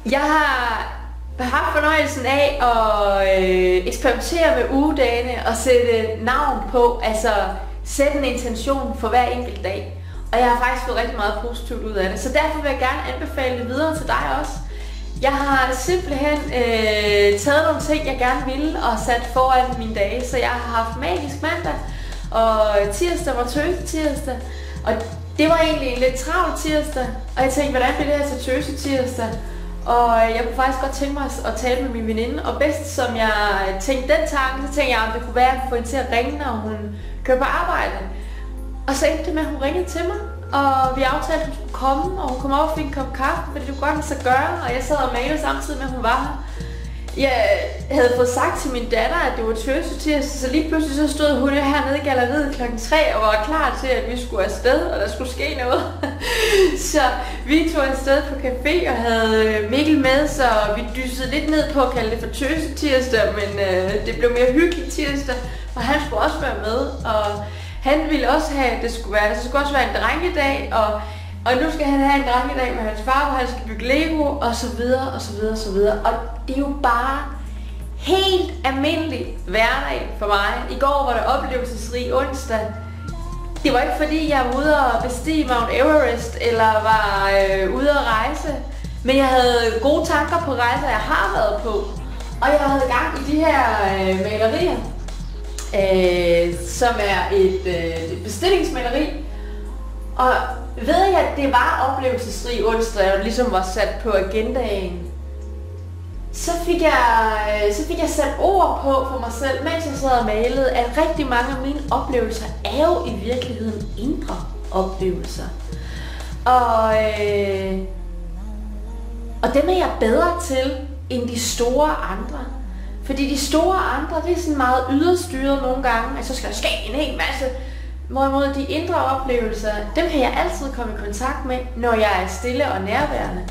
Jeg har haft fornøjelsen af at eksperimentere med ugedagene og sætte navn på, altså sætte en intention for hver enkelt dag. Og jeg har faktisk fået rigtig meget positivt ud af det, så derfor vil jeg gerne anbefale det videre til dig også. Jeg har simpelthen taget nogle ting, jeg gerne ville og sat foran mine dage, så jeg har haft magisk mandag, og tirsdag var tøse tirsdag, og det var egentlig en lidt travl tirsdag, og jeg tænkte, hvordan bliver det her til tøse tirsdag? Og jeg kunne faktisk godt tænke mig at tale med min veninde, og bedst som jeg tænkte den tanke, så tænkte jeg, om det kunne være, at jeg kunne få hende til at ringe, når hun kører på arbejde. Og så endte det med, at hun ringede til mig, og vi aftalte, at hun skulle komme, og hun kom over og fik en kop kaffe, fordi det kunne godt lade sig gøre, og jeg sad og malede samtidig med, at hun var her. Jeg havde fået sagt til min datter, at det var tøsetirsdag, så lige pludselig så stod hun hernede i galleriet klokken 3 og var klar til, at vi skulle afsted, og der skulle ske noget. Så vi tog afsted på café og havde Mikkel med, så vi dyssede lidt ned på at kalde det for tøsetirsdag, men det blev mere hyggeligt tirsdag, og han skulle også være med, og han ville også have, at det skulle være, så skulle også være en drengedag, og nu skal han have en drengedag med hans far, hvor han skal bygge Lego, og så videre, og så videre, og så videre. Og det er jo bare helt almindelig hverdag for mig. I går var det oplevelsesrig onsdag. Det var ikke fordi, jeg var ude og bestige Mount Everest, eller var ude at rejse. Men jeg havde gode tanker på rejser, jeg har været på. Og jeg havde gang i de her malerier, som er et bestillingsmaleri. Og ved jeg, at det var oplevelsesrig onsdag, og ligesom var sat på agendaen, så fik jeg sat ord på for mig selv, mens jeg sad og malede, at rigtig mange af mine oplevelser er jo i virkeligheden indre oplevelser. Og dem er jeg bedre til end de store andre. Fordi de store andre, det er sådan meget yderstyret nogle gange, at så skal der ske en hel masse. Hvorimod de indre oplevelser, dem kan jeg altid komme i kontakt med, når jeg er stille og nærværende.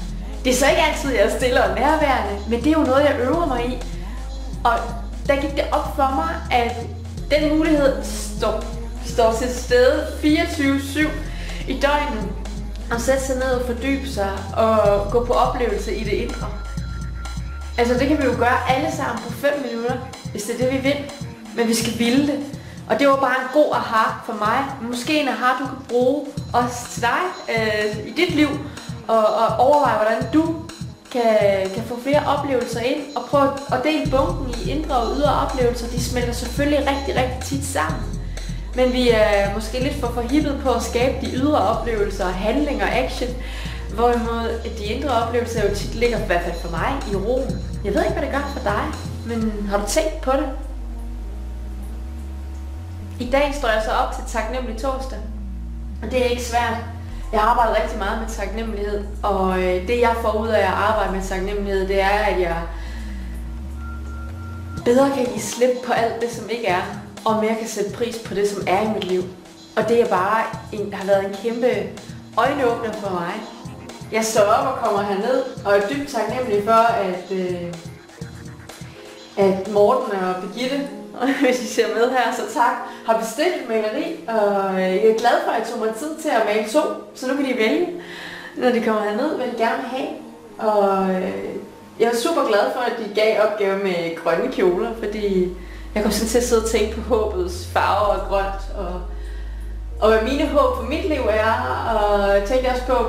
Det er så ikke altid, jeg er stille og nærværende, men det er jo noget, jeg øver mig i. Og der gik det op for mig, at den mulighed står til stede 24/7 i døgnet. At sætte sig ned og fordybe sig og gå på oplevelse i det indre. Altså det kan vi jo gøre alle sammen på 5 minutter, hvis det er det, vi vil. Men vi skal ville det. Og det var bare en god aha for mig. Måske en aha, du kan bruge også til dig i dit liv. Og overveje, hvordan du kan få flere oplevelser ind. Og prøve at dele bunken i indre og ydre oplevelser. De smelter selvfølgelig rigtig, rigtig tit sammen. Men vi er måske lidt for forhippet på at skabe de ydre oplevelser, handling og action. Hvorimod de indre oplevelser jo tit ligger, i hvert fald for mig, i roen. Jeg ved ikke, hvad det gør for dig, men har du tænkt på det? I dag står jeg så op til taknemmelig torsdag, og det er ikke svært. Jeg arbejder rigtig meget med taknemmelighed, og det jeg får ud af at arbejde med taknemmelighed, det er, at jeg bedre kan give slip på alt det, som ikke er, og mere kan sætte pris på det, som er i mit liv. Og det er bare har været en kæmpe øjenåbner for mig. Jeg står op og kommer herned, og er dybt taknemmelig for, at Morten og Birgitte, hvis I ser med her, så tak, har bestilt et maleri, og jeg er glad for, at jeg tog mig tid til at male 2, så nu kan de vælge, når de kommer herned, hvad de gerne vil have. Og jeg er super glad for, at de gav opgave med grønne kjoler, fordi jeg kom sådan til at sidde og tænke på håbets farver og grønt, og hvad mine håb for mit liv er, og jeg tænkte også på,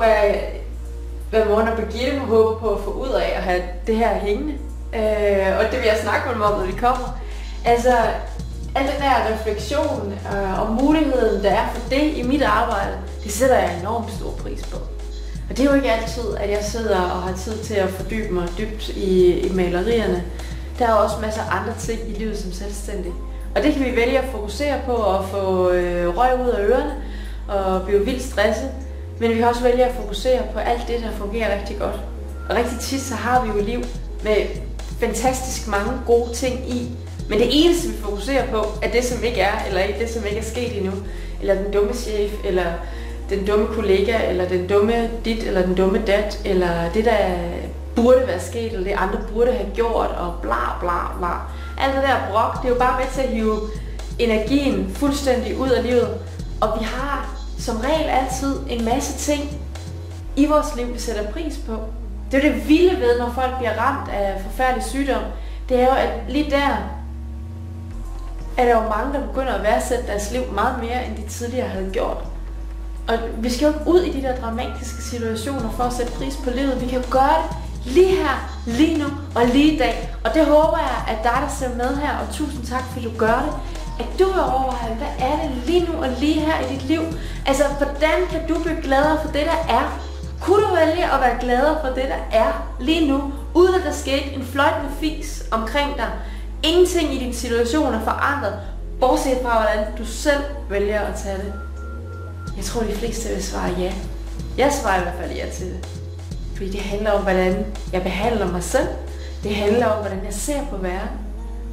hvad Morten og Birgitte må håbe på at få ud af at have det her hængende. Og det vil jeg snakke med dem om, når de kommer. Altså, al den der refleksion og muligheden, der er for det i mit arbejde, det sætter jeg enormt stor pris på. Og det er jo ikke altid, at jeg sidder og har tid til at fordybe mig dybt i malerierne. Der er også masser af andre ting i livet som selvstændig. Og det kan vi vælge at fokusere på og få røg ud af ørerne og blive vildt stresset. Men vi kan også vælge at fokusere på alt det, der fungerer rigtig godt. Og rigtig tit så har vi jo et liv med fantastisk mange gode ting i. Men det eneste, vi fokuserer på, er det, som ikke er, eller det, som ikke er sket endnu. Eller den dumme chef, eller den dumme kollega, eller den dumme dit, eller den dumme dat, eller det, der burde være sket, eller det andre burde have gjort, og bla bla bla. Alt det der brok, det er jo bare med til at hive energien fuldstændig ud af livet. Og vi har som regel altid en masse ting i vores liv, vi sætter pris på. Det er det vilde ved, når folk bliver ramt af forfærdelig sygdom. Det er jo, at lige der er der jo mange, der begynder at værdsætte deres liv meget mere, end de tidligere havde gjort. Og vi skal jo ikke ud i de der dramatiske situationer for at sætte pris på livet. Vi kan jo gøre det lige her, lige nu og lige i dag. Og det håber jeg, at dig, der ser med her, og tusind tak, fordi du gør det, at du vil overveje, hvad er det lige nu og lige her i dit liv? Altså, hvordan kan du blive gladere for det, der er? Kunne du vælge at være gladere for det, der er lige nu, uden at der sker en fløjtende fis omkring dig? Ingenting i din situation er forandret, bortset fra, hvordan du selv vælger at tage det. Jeg tror, de fleste vil svare ja. Jeg svarer i hvert fald ja til det. Fordi det handler om, hvordan jeg behandler mig selv. Det handler om, hvordan jeg ser på verden.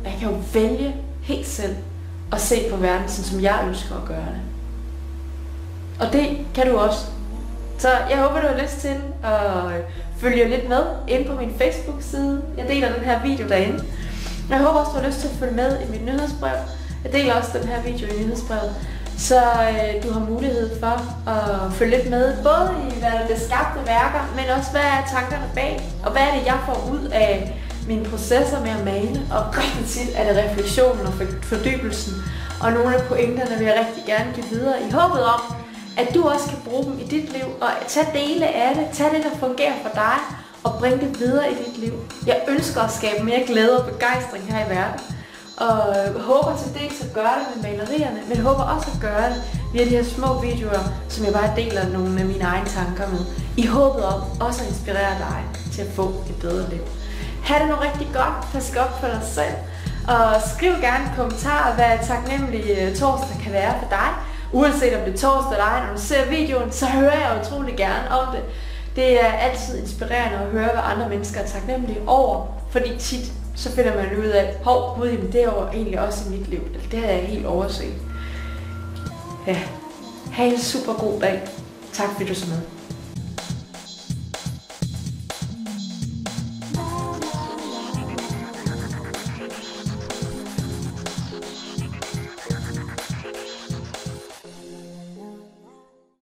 Og jeg kan jo vælge helt selv at se på verden, sådan som jeg ønsker at gøre det. Og det kan du også. Så jeg håber, du har lyst til at følge lidt med inde på min Facebook-side. Jeg deler den her video derinde. Og jeg håber også, du har lyst til at følge med i mit nyhedsbrev. Jeg deler også den her video i nyhedsbrevet. Så du har mulighed for at følge lidt med, både i hvad der bliver skabte værker, men også hvad er tankerne bag, og hvad er det, jeg får ud af mine processer med at male. Og rigtig tit er det refleksionen og fordybelsen, og nogle af pointerne vil jeg rigtig gerne give videre i håbet om, at du også kan bruge dem i dit liv, og tage dele af det, tage det, der fungerer for dig, og bringe det videre i dit liv. Jeg ønsker at skabe mere glæde og begejstring her i verden, og håber til dels at gøre det med malerierne, men håber også at gøre det via de her små videoer, som jeg bare deler nogle af mine egne tanker med, i håbet om også at inspirere dig til at få et bedre liv. Ha' det nu rigtig godt, pas godt for dig selv, og skriv gerne en kommentar, hvad taknemmelig torsdag kan være for dig. Uanset om det er torsdag eller ej, når du ser videoen, så hører jeg utrolig gerne om det. Det er altid inspirerende at høre, hvad andre mennesker er taknemmelige over, fordi tit så finder man ud af, gud, jamen det er jo egentlig også i mit liv. Det har jeg helt overset. Ja, ha' en super god dag. Tak fordi du så med.